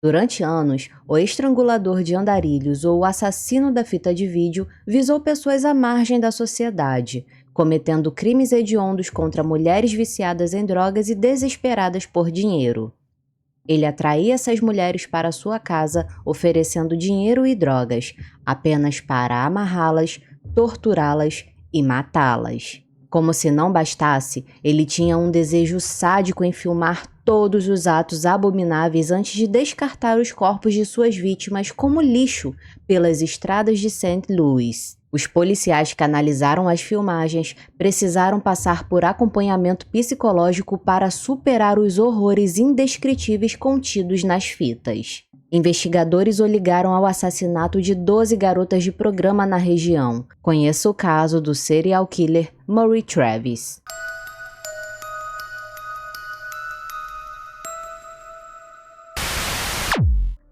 Durante anos, o estrangulador de andarilhos ou o assassino da fita de vídeo visou pessoas à margem da sociedade, cometendo crimes hediondos contra mulheres viciadas em drogas e desesperadas por dinheiro. Ele atraía essas mulheres para sua casa, oferecendo dinheiro e drogas, apenas para amarrá-las, torturá-las e matá-las. Como se não bastasse, ele tinha um desejo sádico em filmar todos os atos abomináveis antes de descartar os corpos de suas vítimas como lixo pelas estradas de St. Louis. Os policiais que analisaram as filmagens precisaram passar por acompanhamento psicológico para superar os horrores indescritíveis contidos nas fitas. Investigadores o ligaram ao assassinato de 12 garotas de programa na região. Conheça o caso do serial killer Maury Travis.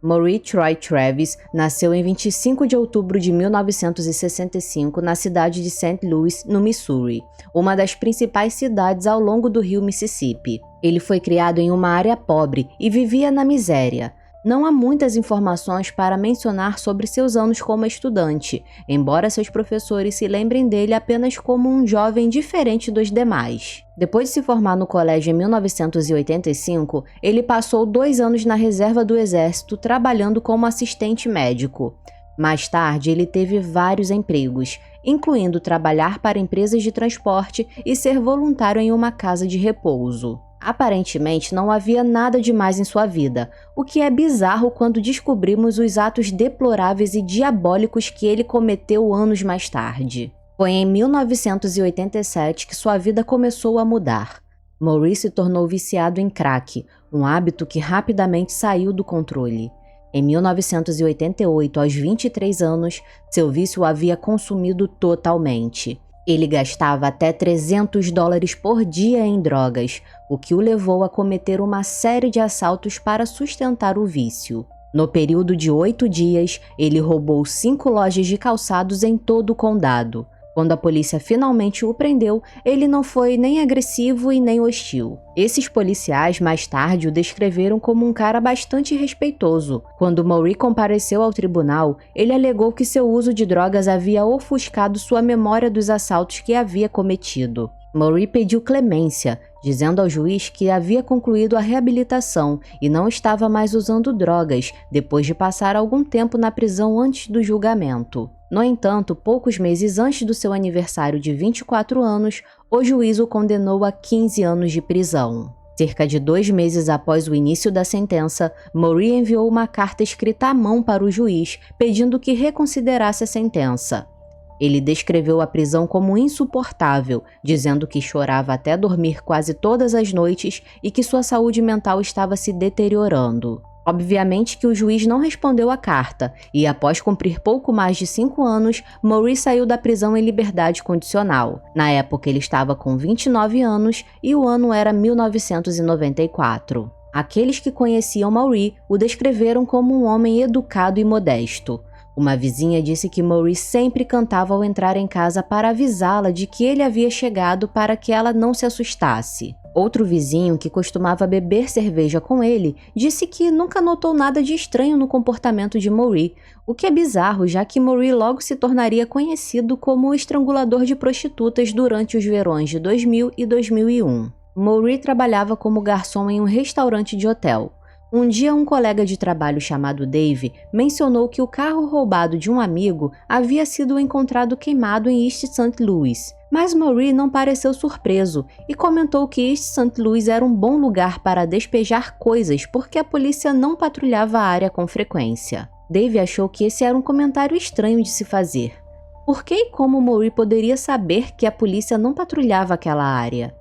Maury Troy Travis nasceu em 25 de outubro de 1965 na cidade de St. Louis, no Missouri, uma das principais cidades ao longo do rio Mississippi. Ele foi criado em uma área pobre e vivia na miséria. Não há muitas informações para mencionar sobre seus anos como estudante, embora seus professores se lembrem dele apenas como um jovem diferente dos demais. Depois de se formar no colégio em 1985, ele passou 2 anos na reserva do exército trabalhando como assistente médico. Mais tarde, ele teve vários empregos, incluindo trabalhar para empresas de transporte e ser voluntário em uma casa de repouso. Aparentemente, não havia nada demais em sua vida, o que é bizarro quando descobrimos os atos deploráveis e diabólicos que ele cometeu anos mais tarde. Foi em 1987 que sua vida começou a mudar. Maury se tornou viciado em crack, um hábito que rapidamente saiu do controle. Em 1988, aos 23 anos, seu vício o havia consumido totalmente. Ele gastava até $300 por dia em drogas, o que o levou a cometer uma série de assaltos para sustentar o vício. No período de 8 dias, ele roubou 5 lojas de calçados em todo o condado. Quando a polícia finalmente o prendeu, ele não foi nem agressivo e nem hostil. Esses policiais mais tarde o descreveram como um cara bastante respeitoso. Quando Maury compareceu ao tribunal, ele alegou que seu uso de drogas havia ofuscado sua memória dos assaltos que havia cometido. Maury pediu clemência, dizendo ao juiz que havia concluído a reabilitação e não estava mais usando drogas depois de passar algum tempo na prisão antes do julgamento. No entanto, poucos meses antes do seu aniversário de 24 anos, o juiz o condenou a 15 anos de prisão. Cerca de 2 meses após o início da sentença, Maury enviou uma carta escrita à mão para o juiz, pedindo que reconsiderasse a sentença. Ele descreveu a prisão como insuportável, dizendo que chorava até dormir quase todas as noites e que sua saúde mental estava se deteriorando. Obviamente que o juiz não respondeu à carta, e após cumprir pouco mais de 5 anos, Maury saiu da prisão em liberdade condicional. Na época ele estava com 29 anos e o ano era 1994. Aqueles que conheciam Maury o descreveram como um homem educado e modesto. Uma vizinha disse que Maury sempre cantava ao entrar em casa para avisá-la de que ele havia chegado para que ela não se assustasse. Outro vizinho, que costumava beber cerveja com ele, disse que nunca notou nada de estranho no comportamento de Maury, o que é bizarro, já que Maury logo se tornaria conhecido como o estrangulador de prostitutas durante os verões de 2000 e 2001. Maury trabalhava como garçom em um restaurante de hotel. Um dia, um colega de trabalho chamado Dave mencionou que o carro roubado de um amigo havia sido encontrado queimado em East St. Louis. Mas Maury não pareceu surpreso e comentou que East St. Louis era um bom lugar para despejar coisas porque a polícia não patrulhava a área com frequência. Dave achou que esse era um comentário estranho de se fazer. Por que e como Maury poderia saber que a polícia não patrulhava aquela área?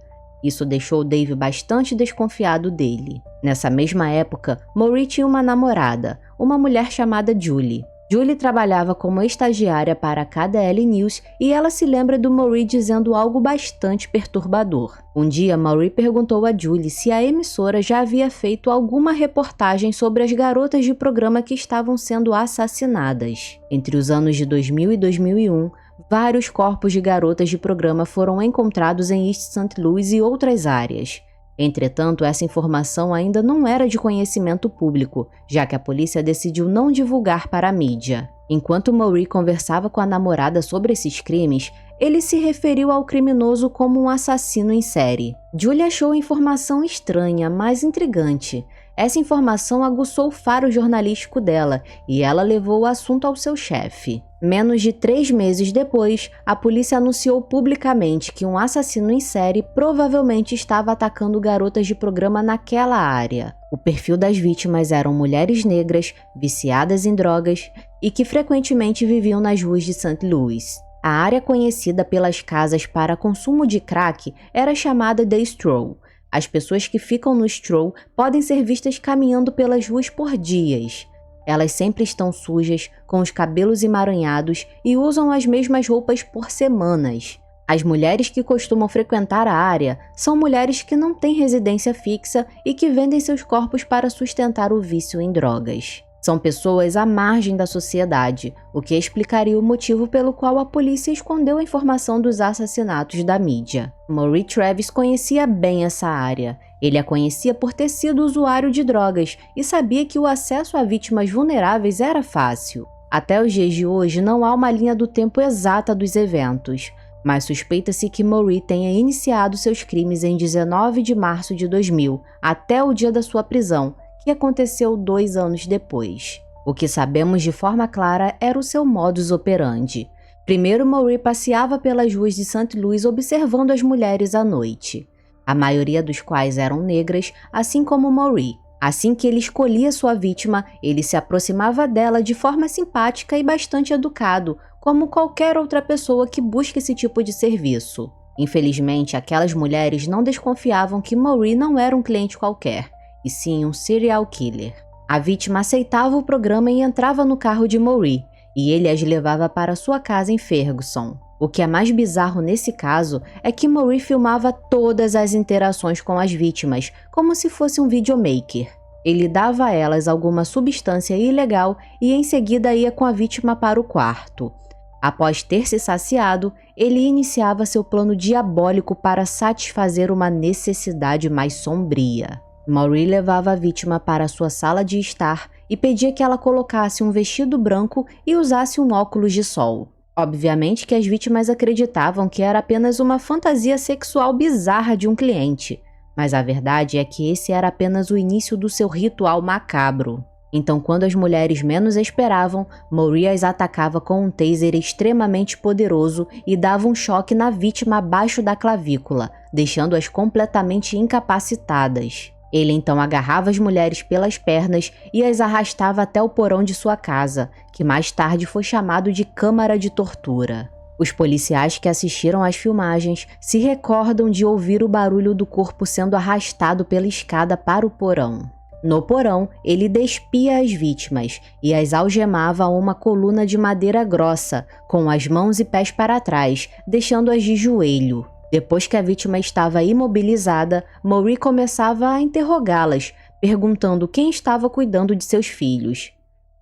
Isso deixou Dave bastante desconfiado dele. Nessa mesma época, Maury tinha uma namorada, uma mulher chamada Julie. Julie trabalhava como estagiária para a KDL News e ela se lembra do Maury dizendo algo bastante perturbador. Um dia, Maury perguntou a Julie se a emissora já havia feito alguma reportagem sobre as garotas de programa que estavam sendo assassinadas. Entre os anos de 2000 e 2001, vários corpos de garotas de programa foram encontrados em East St. Louis e outras áreas. Entretanto, essa informação ainda não era de conhecimento público, já que a polícia decidiu não divulgar para a mídia. Enquanto Maureen conversava com a namorada sobre esses crimes, ele se referiu ao criminoso como um assassino em série. Julie achou a informação estranha, mas intrigante. Essa informação aguçou o faro jornalístico dela e ela levou o assunto ao seu chefe. Menos de 3 meses depois, a polícia anunciou publicamente que um assassino em série provavelmente estava atacando garotas de programa naquela área. O perfil das vítimas eram mulheres negras, viciadas em drogas e que frequentemente viviam nas ruas de St. Louis. A área conhecida pelas casas para consumo de crack era chamada de Stroll. As pessoas que ficam no Stroll podem ser vistas caminhando pelas ruas por dias. Elas sempre estão sujas, com os cabelos emaranhados e usam as mesmas roupas por semanas. As mulheres que costumam frequentar a área são mulheres que não têm residência fixa e que vendem seus corpos para sustentar o vício em drogas. São pessoas à margem da sociedade, o que explicaria o motivo pelo qual a polícia escondeu a informação dos assassinatos da mídia. Maureen Travis conhecia bem essa área. Ele a conhecia por ter sido usuário de drogas e sabia que o acesso a vítimas vulneráveis era fácil. Até os dias de hoje não há uma linha do tempo exata dos eventos, mas suspeita-se que Maureen tenha iniciado seus crimes em 19 de março de 2000, até o dia da sua prisão, que aconteceu 2 anos depois. O que sabemos de forma clara era o seu modus operandi. Primeiro, Maureen passeava pelas ruas de St. Louis observando as mulheres à noite, a maioria dos quais eram negras, assim como Maureen. Assim que ele escolhia sua vítima, ele se aproximava dela de forma simpática e bastante educado, como qualquer outra pessoa que busca esse tipo de serviço. Infelizmente, aquelas mulheres não desconfiavam que Maureen não era um cliente qualquer, e sim um serial killer. A vítima aceitava o programa e entrava no carro de Maureen, e ele as levava para sua casa em Ferguson. O que é mais bizarro nesse caso é que Maureen filmava todas as interações com as vítimas, como se fosse um videomaker. Ele dava a elas alguma substância ilegal e em seguida ia com a vítima para o quarto. Após ter se saciado, ele iniciava seu plano diabólico para satisfazer uma necessidade mais sombria. Maureen levava a vítima para sua sala de estar e pedia que ela colocasse um vestido branco e usasse um óculos de sol. Obviamente que as vítimas acreditavam que era apenas uma fantasia sexual bizarra de um cliente, mas a verdade é que esse era apenas o início do seu ritual macabro. Então, quando as mulheres menos esperavam, Maureen as atacava com um taser extremamente poderoso e dava um choque na vítima abaixo da clavícula, deixando-as completamente incapacitadas. Ele então agarrava as mulheres pelas pernas e as arrastava até o porão de sua casa, que mais tarde foi chamado de câmara de tortura. Os policiais que assistiram às filmagens se recordam de ouvir o barulho do corpo sendo arrastado pela escada para o porão. No porão, ele despia as vítimas e as algemava a uma coluna de madeira grossa, com as mãos e pés para trás, deixando-as de joelho. Depois que a vítima estava imobilizada, Maureen começava a interrogá-las, perguntando quem estava cuidando de seus filhos.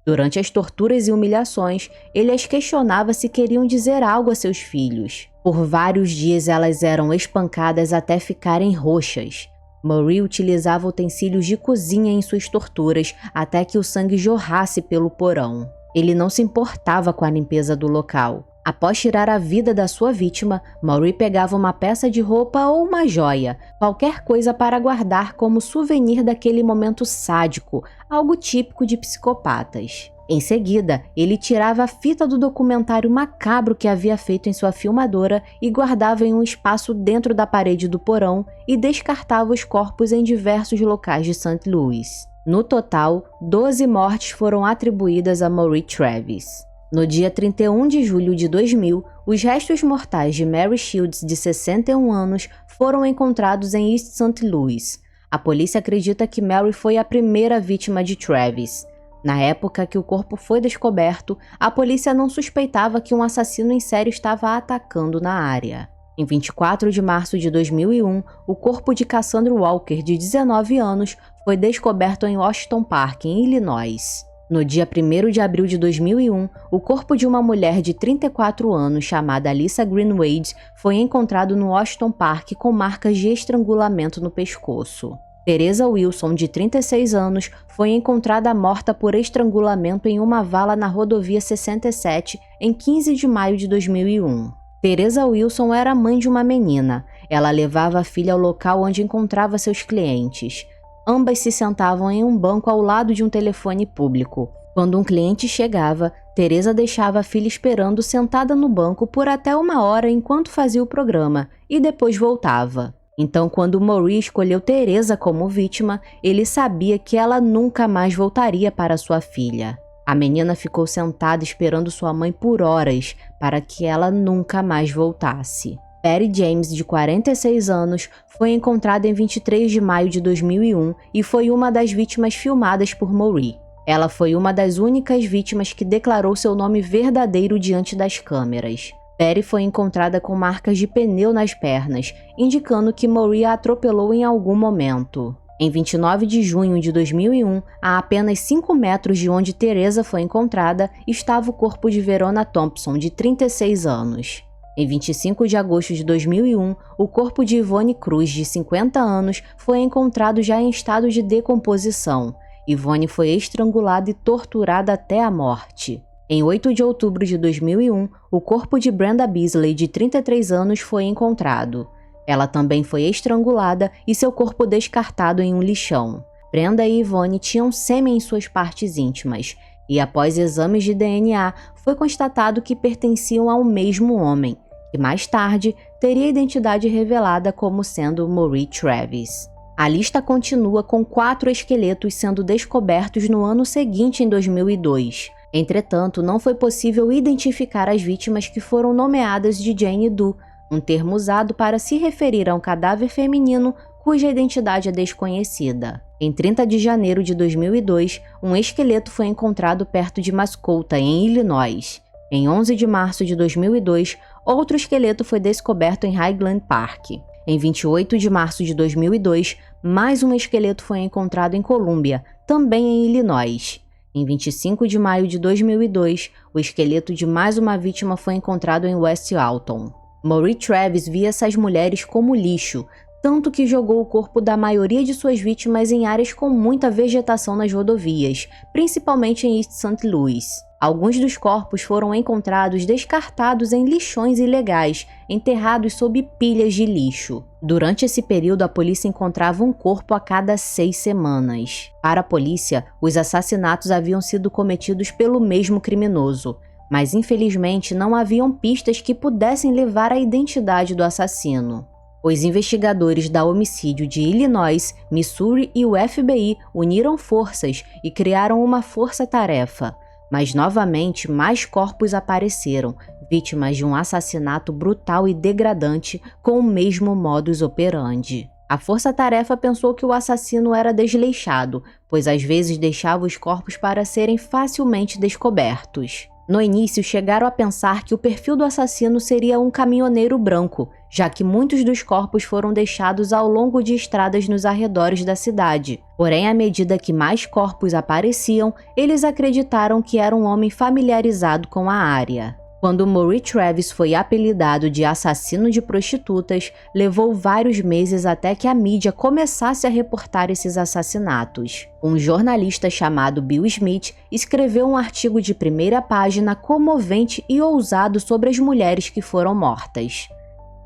Durante as torturas e humilhações, ele as questionava se queriam dizer algo a seus filhos. Por vários dias elas eram espancadas até ficarem roxas. Maureen utilizava utensílios de cozinha em suas torturas até que o sangue jorrasse pelo porão. Ele não se importava com a limpeza do local. Após tirar a vida da sua vítima, Maureen pegava uma peça de roupa ou uma joia, qualquer coisa para guardar como souvenir daquele momento sádico, algo típico de psicopatas. Em seguida, ele tirava a fita do documentário macabro que havia feito em sua filmadora e guardava em um espaço dentro da parede do porão e descartava os corpos em diversos locais de St. Louis. No total, 12 mortes foram atribuídas a Maureen Travis. No dia 31 de julho de 2000, os restos mortais de Mary Shields, de 61 anos, foram encontrados em East St. Louis. A polícia acredita que Mary foi a primeira vítima de Travis. Na época que o corpo foi descoberto, a polícia não suspeitava que um assassino em série estava atacando na área. Em 24 de março de 2001, o corpo de Cassandra Walker, de 19 anos, foi descoberto em Washington Park, em Illinois. No dia 1º de abril de 2001, o corpo de uma mulher de 34 anos chamada Alyssa Greenwade foi encontrado no Washington Park com marcas de estrangulamento no pescoço. Teresa Wilson, de 36 anos, foi encontrada morta por estrangulamento em uma vala na rodovia 67 em 15 de maio de 2001. Teresa Wilson era mãe de uma menina. Ela levava a filha ao local onde encontrava seus clientes. Ambas se sentavam em um banco ao lado de um telefone público. Quando um cliente chegava, Teresa deixava a filha esperando sentada no banco por até 1 hora enquanto fazia o programa e depois voltava. Então, quando Maury escolheu Teresa como vítima, ele sabia que ela nunca mais voltaria para sua filha. A menina ficou sentada esperando sua mãe por horas para que ela nunca mais voltasse. Patty James, de 46 anos, foi encontrada em 23 de maio de 2001 e foi uma das vítimas filmadas por Maury. Ela foi uma das únicas vítimas que declarou seu nome verdadeiro diante das câmeras. Patty foi encontrada com marcas de pneu nas pernas, indicando que Maury a atropelou em algum momento. Em 29 de junho de 2001, a apenas 5 metros de onde Teresa foi encontrada, estava o corpo de Verona Thompson, de 36 anos. Em 25 de agosto de 2001, o corpo de Yvonne Cruz, de 50 anos, foi encontrado já em estado de decomposição. Yvonne foi estrangulada e torturada até a morte. Em 8 de outubro de 2001, o corpo de Brenda Beasley, de 33 anos, foi encontrado. Ela também foi estrangulada e seu corpo descartado em um lixão. Brenda e Yvonne tinham sêmen em suas partes íntimas, e após exames de DNA, foi constatado que pertenciam ao mesmo homem, que mais tarde teria a identidade revelada como sendo Maury Travis. A lista continua com 4 esqueletos sendo descobertos no ano seguinte, em 2002. Entretanto, não foi possível identificar as vítimas que foram nomeadas de Jane Doe, um termo usado para se referir a um cadáver feminino cuja identidade é desconhecida. Em 30 de janeiro de 2002, um esqueleto foi encontrado perto de Mascouta, em Illinois. Em 11 de março de 2002, outro esqueleto foi descoberto em Highland Park. Em 28 de março de 2002, mais um esqueleto foi encontrado em Columbia, também em Illinois. Em 25 de maio de 2002, o esqueleto de mais uma vítima foi encontrado em West Alton. Maury Travis via essas mulheres como lixo, tanto que jogou o corpo da maioria de suas vítimas em áreas com muita vegetação nas rodovias, principalmente em East St. Louis. Alguns dos corpos foram encontrados descartados em lixões ilegais, enterrados sob pilhas de lixo. Durante esse período, a polícia encontrava um corpo a cada 6 semanas. Para a polícia, os assassinatos haviam sido cometidos pelo mesmo criminoso, mas infelizmente não haviam pistas que pudessem levar à identidade do assassino. Os investigadores da homicídio de Illinois, Missouri e o FBI uniram forças e criaram uma força-tarefa. Mas novamente mais corpos apareceram, vítimas de um assassinato brutal e degradante com o mesmo modus operandi. A força-tarefa pensou que o assassino era desleixado, pois às vezes deixava os corpos para serem facilmente descobertos. No início, chegaram a pensar que o perfil do assassino seria um caminhoneiro branco, já que muitos dos corpos foram deixados ao longo de estradas nos arredores da cidade. Porém, à medida que mais corpos apareciam, eles acreditaram que era um homem familiarizado com a área. Quando Maury Travis foi apelidado de assassino de prostitutas, levou vários meses até que a mídia começasse a reportar esses assassinatos. Um jornalista chamado Bill Smith escreveu um artigo de primeira página comovente e ousado sobre as mulheres que foram mortas.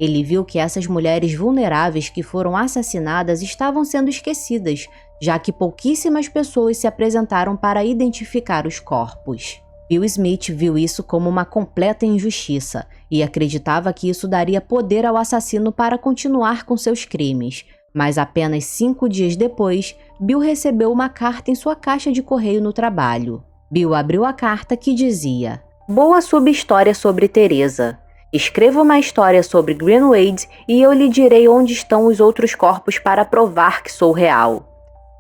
Ele viu que essas mulheres vulneráveis que foram assassinadas estavam sendo esquecidas, já que pouquíssimas pessoas se apresentaram para identificar os corpos. Bill Smith viu isso como uma completa injustiça e acreditava que isso daria poder ao assassino para continuar com seus crimes. Mas apenas 5 dias depois, Bill recebeu uma carta em sua caixa de correio no trabalho. Bill abriu a carta que dizia: "Boa subhistória sobre Teresa. Escreva uma história sobre Greenwade e eu lhe direi onde estão os outros corpos para provar que sou real.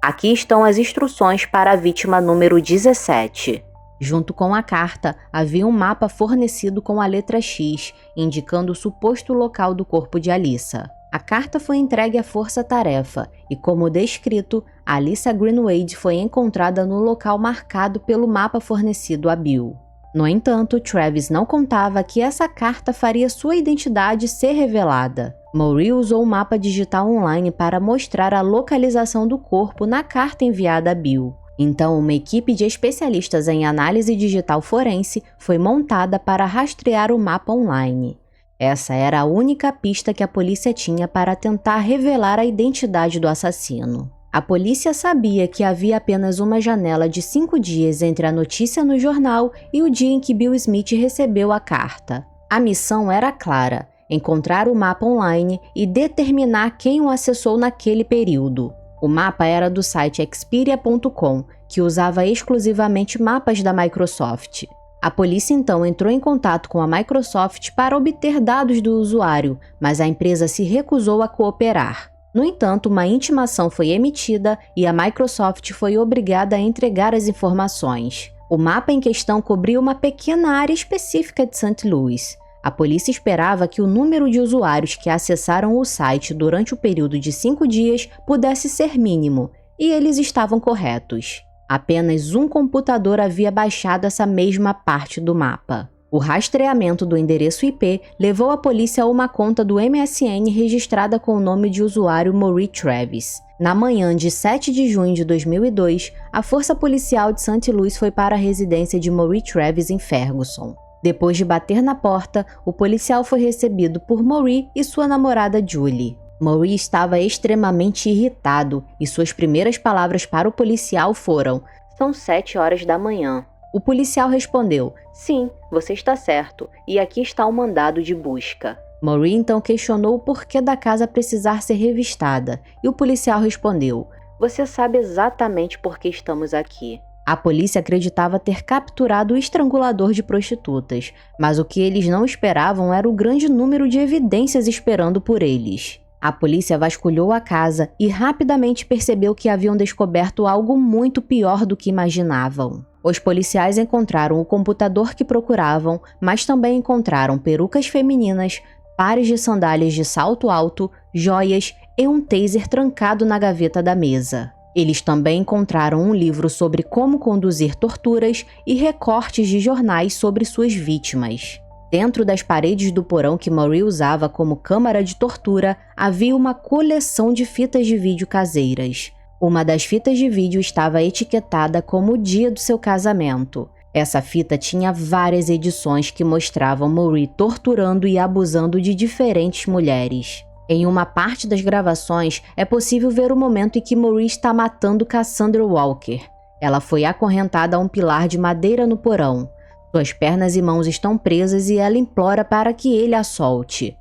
Aqui estão as instruções para a vítima número 17. Junto com a carta, havia um mapa fornecido com a letra X, indicando o suposto local do corpo de Alyssa. A carta foi entregue à força-tarefa e, como descrito, Alyssa Greenwade foi encontrada no local marcado pelo mapa fornecido a Bill. No entanto, Travis não contava que essa carta faria sua identidade ser revelada. Maureen usou um mapa digital online para mostrar a localização do corpo na carta enviada a Bill. Então, uma equipe de especialistas em análise digital forense foi montada para rastrear o mapa online. Essa era a única pista que a polícia tinha para tentar revelar a identidade do assassino. A polícia sabia que havia apenas uma janela de 5 dias entre a notícia no jornal e o dia em que Bill Smith recebeu a carta. A missão era clara: encontrar o mapa online e determinar quem o acessou naquele período. O mapa era do site Expedia.com, que usava exclusivamente mapas da Microsoft. A polícia então entrou em contato com a Microsoft para obter dados do usuário, mas a empresa se recusou a cooperar. No entanto, uma intimação foi emitida e a Microsoft foi obrigada a entregar as informações. O mapa em questão cobria uma pequena área específica de St. Louis. A polícia esperava que o número de usuários que acessaram o site durante o período de 5 dias pudesse ser mínimo, e eles estavam corretos. Apenas um computador havia baixado essa mesma parte do mapa. O rastreamento do endereço IP levou a polícia a uma conta do MSN registrada com o nome de usuário Maureen Travis. Na manhã de 7 de junho de 2002, a força policial de St. Louis foi para a residência de Maureen Travis em Ferguson. Depois de bater na porta, o policial foi recebido por Maureen e sua namorada Julie. Maureen estava extremamente irritado e suas primeiras palavras para o policial foram: "São 7 horas da manhã." O policial respondeu: "Sim, você está certo, e aqui está o mandado de busca." Maureen então questionou o porquê da casa precisar ser revistada, e o policial respondeu: "Você sabe exatamente por que estamos aqui." A polícia acreditava ter capturado o estrangulador de prostitutas, mas o que eles não esperavam era o grande número de evidências esperando por eles. A polícia vasculhou a casa e rapidamente percebeu que haviam descoberto algo muito pior do que imaginavam. Os policiais encontraram o computador que procuravam, mas também encontraram perucas femininas, pares de sandálias de salto alto, joias e um taser trancado na gaveta da mesa. Eles também encontraram um livro sobre como conduzir torturas e recortes de jornais sobre suas vítimas. Dentro das paredes do porão que Maureen usava como câmara de tortura, havia uma coleção de fitas de vídeo caseiras. Uma das fitas de vídeo estava etiquetada como o dia do seu casamento. Essa fita tinha várias edições que mostravam Maureen torturando e abusando de diferentes mulheres. Em uma parte das gravações, é possível ver o momento em que Maureen está matando Cassandra Walker. Ela foi acorrentada a um pilar de madeira no porão. Suas pernas e mãos estão presas e ela implora para que ele a solte.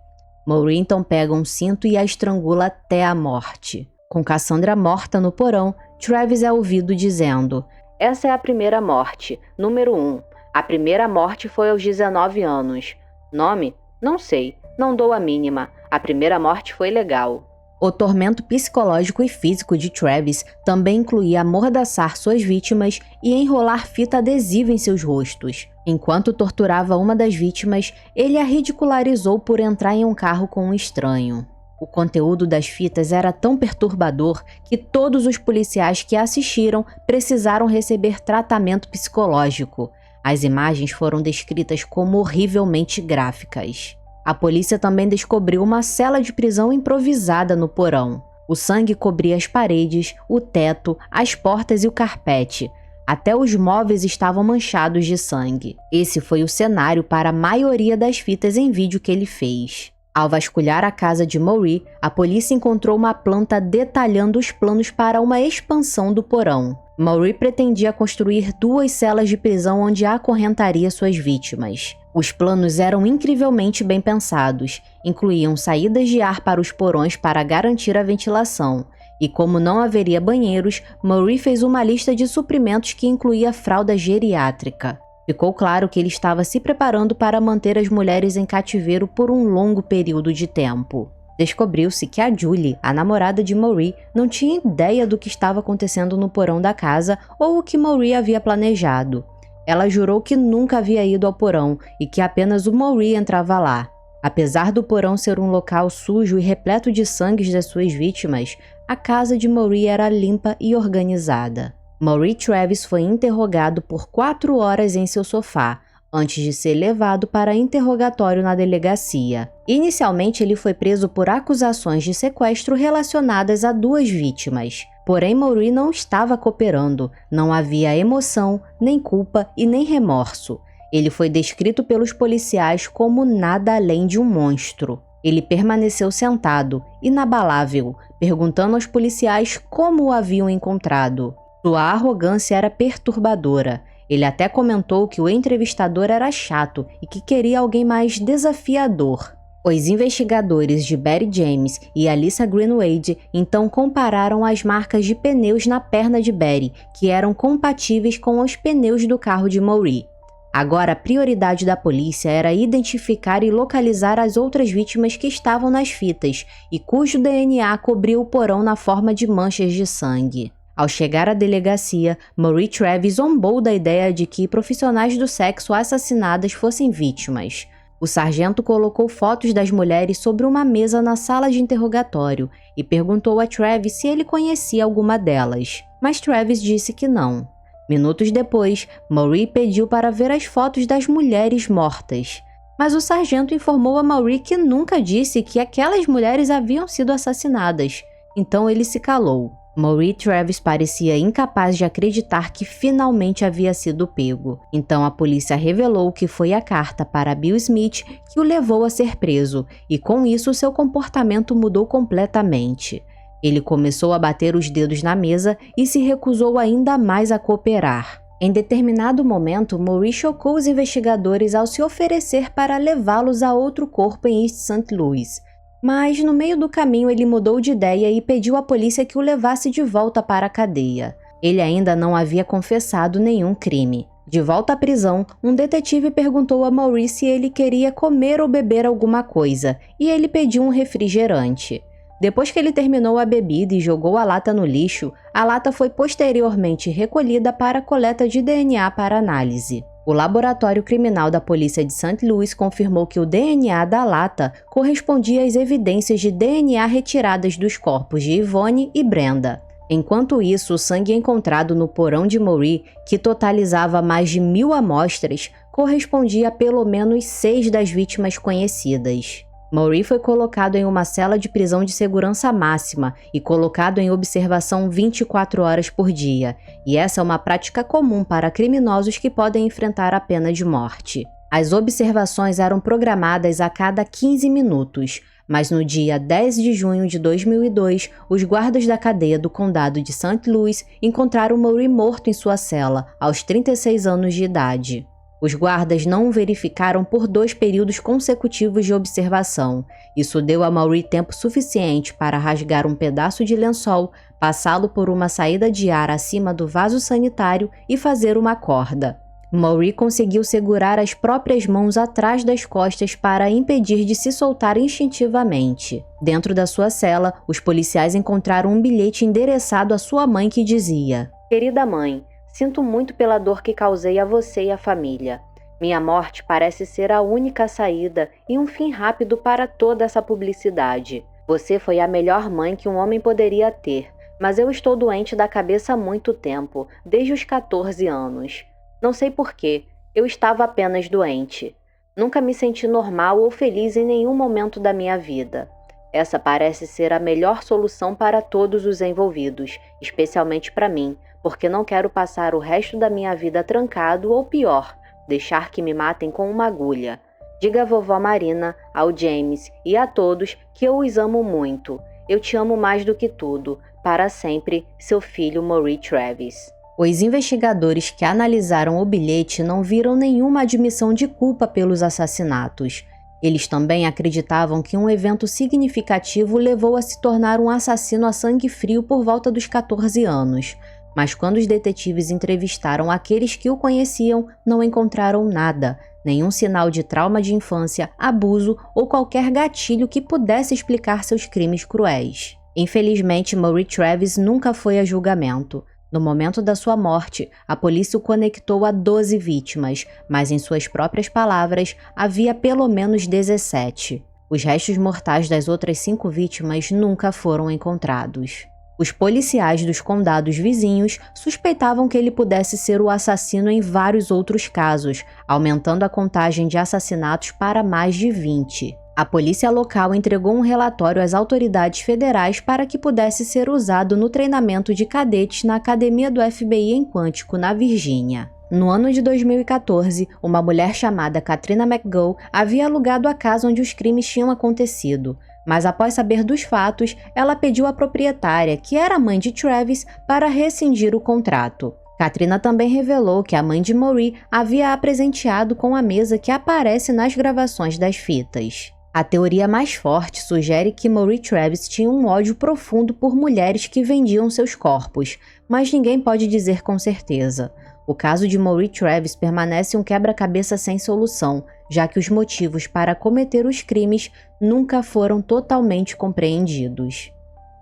Maureen então pega um cinto e a estrangula até a morte. Com Cassandra morta no porão, Travis é ouvido dizendo: "Essa é a primeira morte, número 1. A primeira morte foi aos 19 anos. Nome? Não sei, não dou a mínima. A primeira morte foi legal." O tormento psicológico e físico de Travis também incluía amordaçar suas vítimas e enrolar fita adesiva em seus rostos. Enquanto torturava uma das vítimas, ele a ridicularizou por entrar em um carro com um estranho. O conteúdo das fitas era tão perturbador que todos os policiais que assistiram precisaram receber tratamento psicológico. As imagens foram descritas como horrivelmente gráficas. A polícia também descobriu uma cela de prisão improvisada no porão. O sangue cobria as paredes, o teto, as portas e o carpete. Até os móveis estavam manchados de sangue. Esse foi o cenário para a maioria das fitas em vídeo que ele fez. Ao vasculhar a casa de Maureen, a polícia encontrou uma planta detalhando os planos para uma expansão do porão. Maureen pretendia construir 2 celas de prisão onde acorrentaria suas vítimas. Os planos eram incrivelmente bem pensados, incluíam saídas de ar para os porões para garantir a ventilação, e como não haveria banheiros, Maureen fez uma lista de suprimentos que incluía fralda geriátrica. Ficou claro que ele estava se preparando para manter as mulheres em cativeiro por um longo período de tempo. Descobriu-se que a Julie, a namorada de Maureen, não tinha ideia do que estava acontecendo no porão da casa ou o que Maureen havia planejado. Ela jurou que nunca havia ido ao porão e que apenas o Maureen entrava lá. Apesar do porão ser um local sujo e repleto de sangue das suas vítimas, a casa de Maureen era limpa e organizada. Maureen Travis foi interrogado por 4 horas em seu sofá, antes de ser levado para interrogatório na delegacia. Inicialmente, ele foi preso por acusações de sequestro relacionadas a 2 vítimas. Porém, Maureen não estava cooperando, não havia emoção, nem culpa e nem remorso. Ele foi descrito pelos policiais como nada além de um monstro. Ele permaneceu sentado, inabalável, perguntando aos policiais como o haviam encontrado. Sua arrogância era perturbadora. Ele até comentou que o entrevistador era chato e que queria alguém mais desafiador. Os investigadores de Betty James e Alyssa Greenwade então compararam as marcas de pneus na perna de Betty, que eram compatíveis com os pneus do carro de Maureen. Agora, a prioridade da polícia era identificar e localizar as outras vítimas que estavam nas fitas e cujo DNA cobriu o porão na forma de manchas de sangue. Ao chegar à delegacia, Maureen Travis zombou da ideia de que profissionais do sexo assassinadas fossem vítimas. O sargento colocou fotos das mulheres sobre uma mesa na sala de interrogatório e perguntou a Travis se ele conhecia alguma delas, mas Travis disse que não. Minutos depois, Maureen pediu para ver as fotos das mulheres mortas, mas o sargento informou a Maureen que nunca disse que aquelas mulheres haviam sido assassinadas, então ele se calou. Maureen Travis parecia incapaz de acreditar que finalmente havia sido pego. Então a polícia revelou que foi a carta para Bill Smith que o levou a ser preso, e com isso seu comportamento mudou completamente. Ele começou a bater os dedos na mesa e se recusou ainda mais a cooperar. Em determinado momento, Maureen chocou os investigadores ao se oferecer para levá-los a outro corpo em East St. Louis. Mas, no meio do caminho, ele mudou de ideia e pediu à polícia que o levasse de volta para a cadeia. Ele ainda não havia confessado nenhum crime. De volta à prisão, um detetive perguntou a Maureen se ele queria comer ou beber alguma coisa, e ele pediu um refrigerante. Depois que ele terminou a bebida e jogou a lata no lixo, a lata foi posteriormente recolhida para a coleta de DNA para análise. O laboratório criminal da polícia de St. Louis confirmou que o DNA da lata correspondia às evidências de DNA retiradas dos corpos de Yvonne e Brenda. Enquanto isso, o sangue encontrado no porão de Maureen, que totalizava mais de 1000 amostras, correspondia a pelo menos 6 das vítimas conhecidas. Maureen foi colocado em uma cela de prisão de segurança máxima e colocado em observação 24 horas por dia, e essa é uma prática comum para criminosos que podem enfrentar a pena de morte. As observações eram programadas a cada 15 minutos, mas no dia 10 de junho de 2002, os guardas da cadeia do condado de St. Louis encontraram Maureen morto em sua cela, aos 36 anos de idade. Os guardas não o verificaram por 2 períodos consecutivos de observação. Isso deu a Maureen tempo suficiente para rasgar um pedaço de lençol, passá-lo por uma saída de ar acima do vaso sanitário e fazer uma corda. Maureen conseguiu segurar as próprias mãos atrás das costas para impedir de se soltar instintivamente. Dentro da sua cela, os policiais encontraram um bilhete endereçado à sua mãe que dizia: "Querida mãe, sinto muito pela dor que causei a você e à família. Minha morte parece ser a única saída e um fim rápido para toda essa publicidade. Você foi a melhor mãe que um homem poderia ter, mas eu estou doente da cabeça há muito tempo, desde os 14 anos. Não sei porquê, eu estava apenas doente. Nunca me senti normal ou feliz em nenhum momento da minha vida. Essa parece ser a melhor solução para todos os envolvidos, especialmente para mim, porque não quero passar o resto da minha vida trancado ou pior, deixar que me matem com uma agulha. Diga à vovó Marina, ao James e a todos que eu os amo muito. Eu te amo mais do que tudo. Para sempre, seu filho Maureen Travis." Os investigadores que analisaram o bilhete não viram nenhuma admissão de culpa pelos assassinatos. Eles também acreditavam que um evento significativo levou a se tornar um assassino a sangue frio por volta dos 14 anos. Mas quando os detetives entrevistaram aqueles que o conheciam, não encontraram nada, nenhum sinal de trauma de infância, abuso ou qualquer gatilho que pudesse explicar seus crimes cruéis. Infelizmente, Maureen Travis nunca foi a julgamento. No momento da sua morte, a polícia o conectou a 12 vítimas, mas em suas próprias palavras, havia pelo menos 17. Os restos mortais das outras 5 vítimas nunca foram encontrados. Os policiais dos condados vizinhos suspeitavam que ele pudesse ser o assassino em vários outros casos, aumentando a contagem de assassinatos para mais de 20. A polícia local entregou um relatório às autoridades federais para que pudesse ser usado no treinamento de cadetes na academia do FBI em Quantico, na Virgínia. No ano de 2014, uma mulher chamada Katrina McGill havia alugado a casa onde os crimes tinham acontecido, mas após saber dos fatos, ela pediu à proprietária, que era a mãe de Travis, para rescindir o contrato. Katrina também revelou que a mãe de Maureen havia a presenteado com a mesa que aparece nas gravações das fitas. A teoria mais forte sugere que Maureen Travis tinha um ódio profundo por mulheres que vendiam seus corpos, mas ninguém pode dizer com certeza. O caso de Maureen Travis permanece um quebra-cabeça sem solução, já que os motivos para cometer os crimes nunca foram totalmente compreendidos.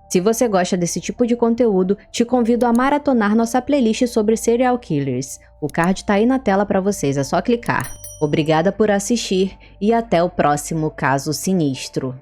Se você gosta desse tipo de conteúdo, te convido a maratonar nossa playlist sobre serial killers. O card tá aí na tela para vocês, é só clicar. Obrigada por assistir e até o próximo caso sinistro.